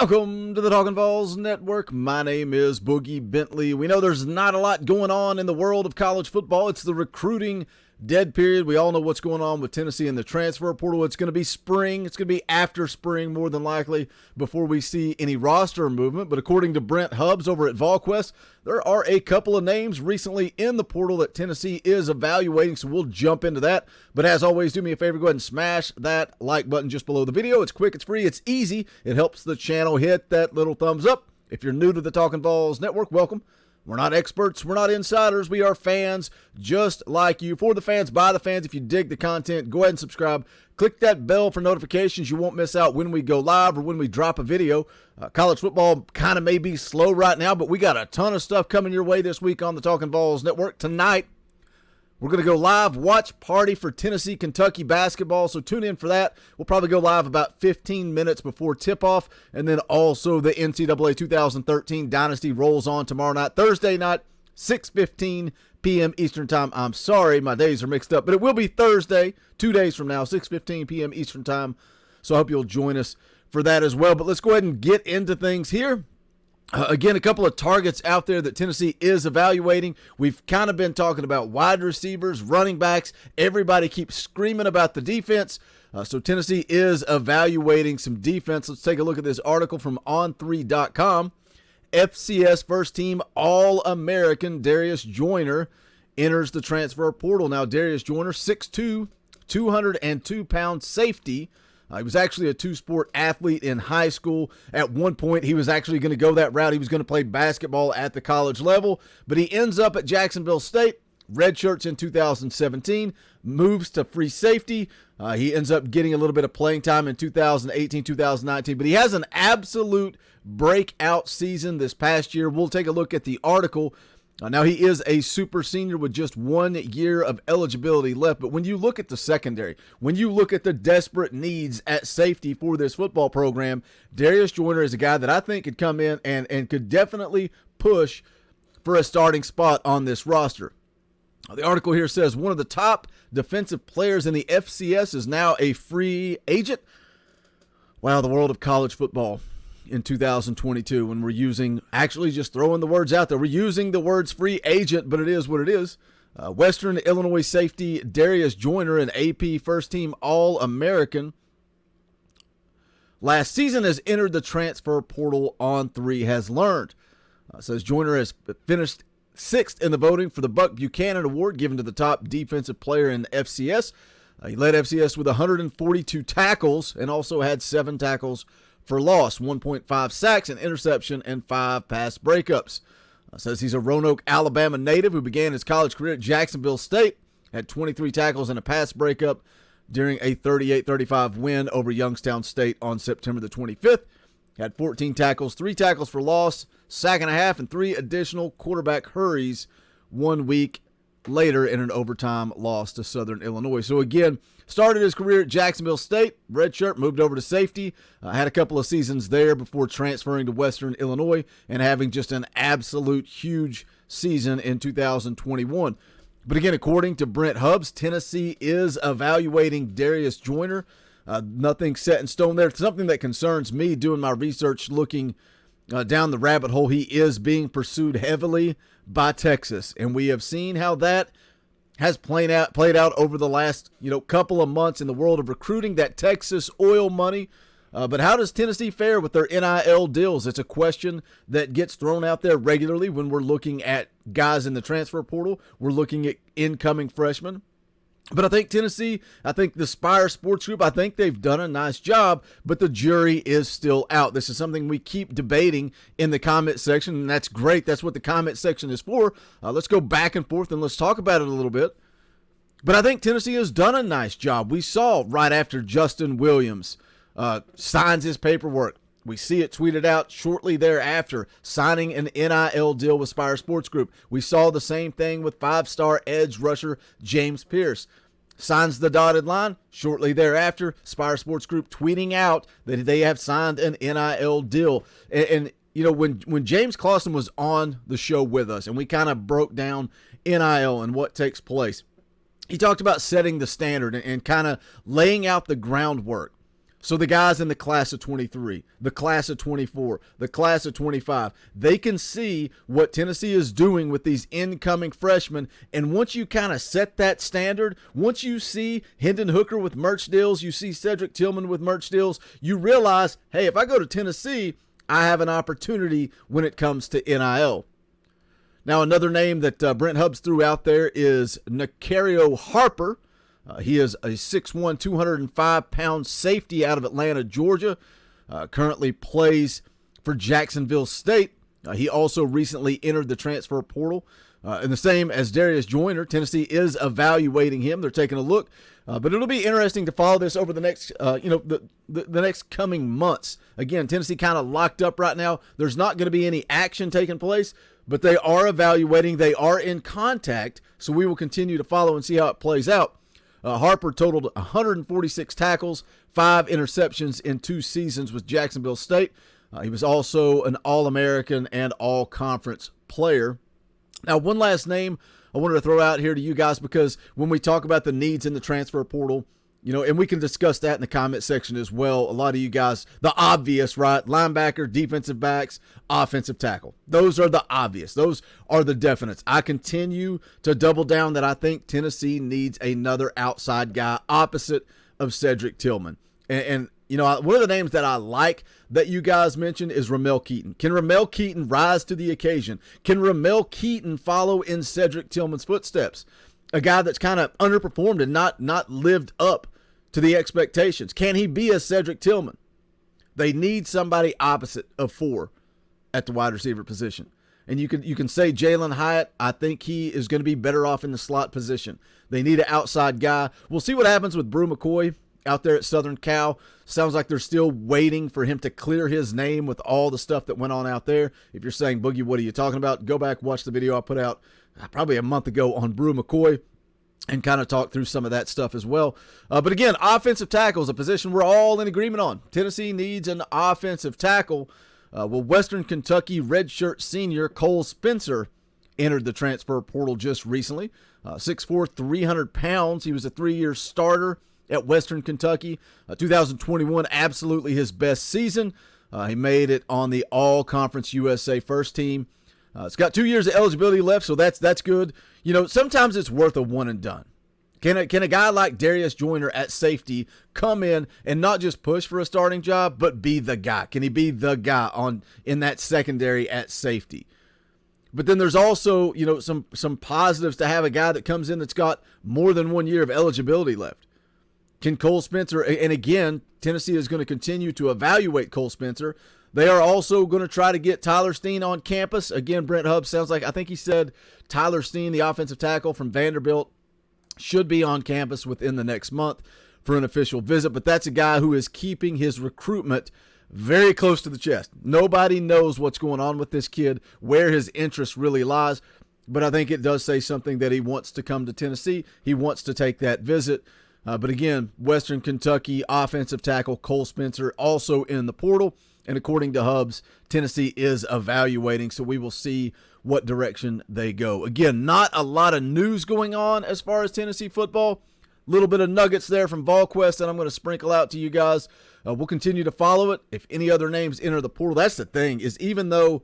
Welcome to the Talkin' Vols Network. My name is Boogie Bentley. We know there's not a lot going on in the world of college football. It's the recruiting dead period. We all know what's going on with Tennessee and the transfer portal. It's going to be spring. It's going to be after spring, more than likely, before we see any roster movement. But according to Brent Hubbs over at VolQuest, there are a couple of names recently in the portal that Tennessee is evaluating, so we'll jump into that. But as always, do me a favor, go ahead and smash that like button just below the video. It's quick, it's free, it's easy. It helps the channel. Hit that little thumbs up. If you're new to the Talkin' Vols Network, welcome. We're not experts. We're not insiders. We are fans just like you. For the fans, by the fans. If you dig the content, go ahead and subscribe. Click that bell for notifications. You won't miss out when we go live or when we drop a video. College football kind of may be slow right now, but we got a ton of stuff coming your way this week on the Talkin' Vols Network. Tonight, we're going to go live watch party for Tennessee, Kentucky basketball, so tune in for that. We'll probably go live about 15 minutes before tip-off, and then also the NCAA 2013 Dynasty rolls on tomorrow night, Thursday night, 6:15 p.m. Eastern Time. I'm sorry, my days are mixed up, but it will be Thursday, 2 days from now, 6:15 p.m. Eastern Time, so I hope you'll join us for that as well. But let's go ahead and get into things here. Again, a couple of targets out there that Tennessee is evaluating. We've kind of been talking about wide receivers, running backs. Everybody keeps screaming about the defense. So Tennessee is evaluating some defense. Let's take a look at this article from on3.com. FCS first team All-American Darius Joyner enters the transfer portal. Now, Darius Joyner, 6'2", 202-pound safety. He was actually a two-sport athlete in high school. At one point, he was actually going to go that route. He was going to play basketball at the college level, but he ends up at Jacksonville State, redshirts in 2017, moves to free safety. He ends up getting a little bit of playing time in 2018, 2019, but he has an absolute breakout season this past year. We'll take a look at the article. Now, he is a super senior with just 1 year of eligibility left, but when you look at the secondary, when you look at the desperate needs at safety for this football program, Darius Joyner is a guy that I think could come in and could definitely push for a starting spot on this roster. The article here says one of the top defensive players in the FCS is now a free agent. Wow, the world of college football in 2022 when we're using, actually just throwing the words out there, we're using the words free agent, but it is what it is. Western Illinois safety Darius Joyner, an AP first team All-American, last season has entered the transfer portal. On3 has learned. Says Joyner has finished 6th in the voting for the Buck Buchanan Award given to the top defensive player in FCS. He led FCS with 142 tackles and also had 7 tackles for loss, 1.5 sacks, an interception, and 5 pass breakups. Says he's a Roanoke, Alabama native who began his college career at Jacksonville State, had 23 tackles and a pass breakup during a 38-35 win over Youngstown State on September the 25th. Had 14 tackles, 3 tackles for loss, sack and a half, and 3 additional quarterback hurries 1 week later in an overtime loss to Southern Illinois. So again, started his career at Jacksonville State, redshirt, moved over to safety, had a couple of seasons there before transferring to Western Illinois and having just an absolute huge season in 2021. But again, according to Brent Hubbs, Tennessee is evaluating Darius Joyner. Nothing set in stone there. It's something that concerns me doing my research, looking down the rabbit hole. He is being pursued heavily by Texas, and we have seen how that has played out over the last couple of months in the world of recruiting, that Texas oil money. But how does Tennessee fare with their NIL deals? It's a question that gets thrown out there regularly when we're looking at guys in the transfer portal. We're looking at incoming freshmen. But I think Tennessee, I think the Spire Sports Group, I think they've done a nice job, but the jury is still out. This is something we keep debating in the comment section, and that's great. That's what the comment section is for. Let's go back and forth and let's talk about it a little bit. But I think Tennessee has done a nice job. We saw right after Justin Williams signs his paperwork, we see it tweeted out shortly thereafter, signing an NIL deal with Spire Sports Group. We saw the same thing with 5-star edge rusher James Pierce. Signs the dotted line. Shortly thereafter, Spire Sports Group tweeting out that they have signed an NIL deal. And when James Clausen was on the show with us and we kind of broke down NIL and what takes place, he talked about setting the standard and kind of laying out the groundwork So the guys in the class of 23, the class of 24, the class of 25, they can see what Tennessee is doing with these incoming freshmen. And once you kind of set that standard, once you see Hendon Hooker with merch deals, you see Cedric Tillman with merch deals, you realize, hey, if I go to Tennessee, I have an opportunity when it comes to NIL. Now, another name that Brent Hubbs threw out there is Lorenzo Harper. He is a 6'1", 205-pound safety out of Atlanta, Georgia. Currently plays for Jacksonville State. He also recently entered the transfer portal. And the same as Darius Joyner, Tennessee is evaluating him. They're taking a look. But it'll be interesting to follow this over the next, the next coming months. Again, Tennessee kind of locked up right now. There's not going to be any action taking place, but they are evaluating. They are in contact. So we will continue to follow and see how it plays out. Harper totaled 146 tackles, 5 interceptions in 2 seasons with Jacksonville State. He was also an All-American and All-Conference player. Now, one last name I wanted to throw out here to you guys, because when we talk about the needs in the transfer portal, and we can discuss that in the comment section as well. A lot of you guys, the obvious, right? Linebacker, defensive backs, offensive tackle. Those are the obvious. Those are the definites. I continue to double down that I think Tennessee needs another outside guy opposite of Cedric Tillman. And one of the names that I like that you guys mentioned is Ramel Keaton. Can Ramel Keaton rise to the occasion? Can Ramel Keaton follow in Cedric Tillman's footsteps? A guy that's kind of underperformed and not lived up to the expectations. Can he be a Cedric Tillman? They need somebody opposite of 4 at the wide receiver position. And you can say Jalen Hyatt. I think he is going to be better off in the slot position. They need an outside guy. We'll see what happens with Brew McCoy out there at Southern Cal. Sounds like they're still waiting for him to clear his name with all the stuff that went on out there. If you're saying, Boogie, what are you talking about? Go back, watch the video I put out probably a month ago on Brew McCoy and kind of talk through some of that stuff as well. But again, offensive tackle is a position we're all in agreement on. Tennessee needs an offensive tackle. Western Kentucky redshirt senior Cole Spencer entered the transfer portal just recently. 6'4", 300 pounds. He was a 3-year starter at Western Kentucky. 2021, absolutely his best season. He made it on the All-Conference USA first team. It's got 2 years of eligibility left, so that's good. Sometimes it's worth a one and done. Can a guy like Darius Joyner at safety come in and not just push for a starting job, but be the guy? Can he be the guy in that secondary at safety? But then there's also, some positives to have a guy that comes in that's got more than 1 year of eligibility left. Can Cole Spencer, and again, Tennessee is going to continue to evaluate Cole Spencer. They are also going to try to get Tyler Steen on campus. Again, Brent Hubbs sounds like, I think he said Tyler Steen, the offensive tackle from Vanderbilt, should be on campus within the next month for an official visit. But that's a guy who is keeping his recruitment very close to the chest. Nobody knows what's going on with this kid, where his interest really lies. But I think it does say something that he wants to come to Tennessee. He wants to take that visit. But again, Western Kentucky offensive tackle Cole Spencer also in the portal. And according to Hubbs, Tennessee is evaluating, so we will see what direction they go. Again, not a lot of news going on as far as Tennessee football. A little bit of nuggets there from VolQuest that I'm going to sprinkle out to you guys. We'll continue to follow it. If any other names enter the portal, that's the thing, is even though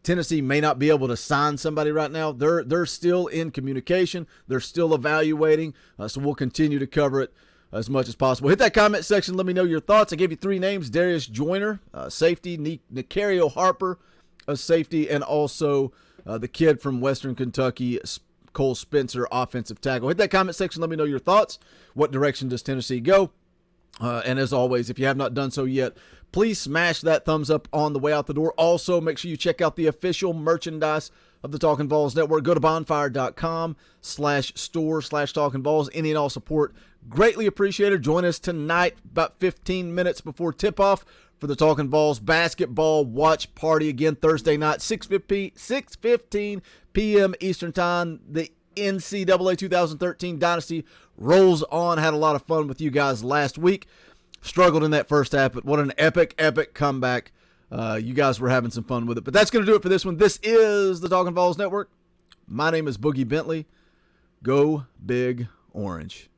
Tennessee may not be able to sign somebody right now, they're still in communication. They're still evaluating, so we'll continue to cover it as much as possible. Hit that comment section. Let me know your thoughts. I gave you 3 names: Darius Joyner, safety; Lorenzo Harper, a safety; and also the kid from Western Kentucky, Cole Spencer, offensive tackle. Hit that comment section. Let me know your thoughts. What direction does Tennessee go? And as always, if you have not done so yet, please smash that thumbs up on the way out the door. Also, make sure you check out the official merchandise of the Talkin' Vols Network. Go to bonfire.com/store/Talkin' Vols. Any and all support greatly appreciated. Join us tonight about 15 minutes before tip-off for the Talkin' Vols basketball watch party. Again, Thursday night, 6:15 p.m. Eastern Time. The NCAA 2013 Dynasty rolls on. Had a lot of fun with you guys last week. Struggled in that first half, but what an epic comeback. You guys were having some fun with it. But that's going to do it for this one. This is the Talkin' Vols Network. My name is Boogie Bentley. Go Big Orange.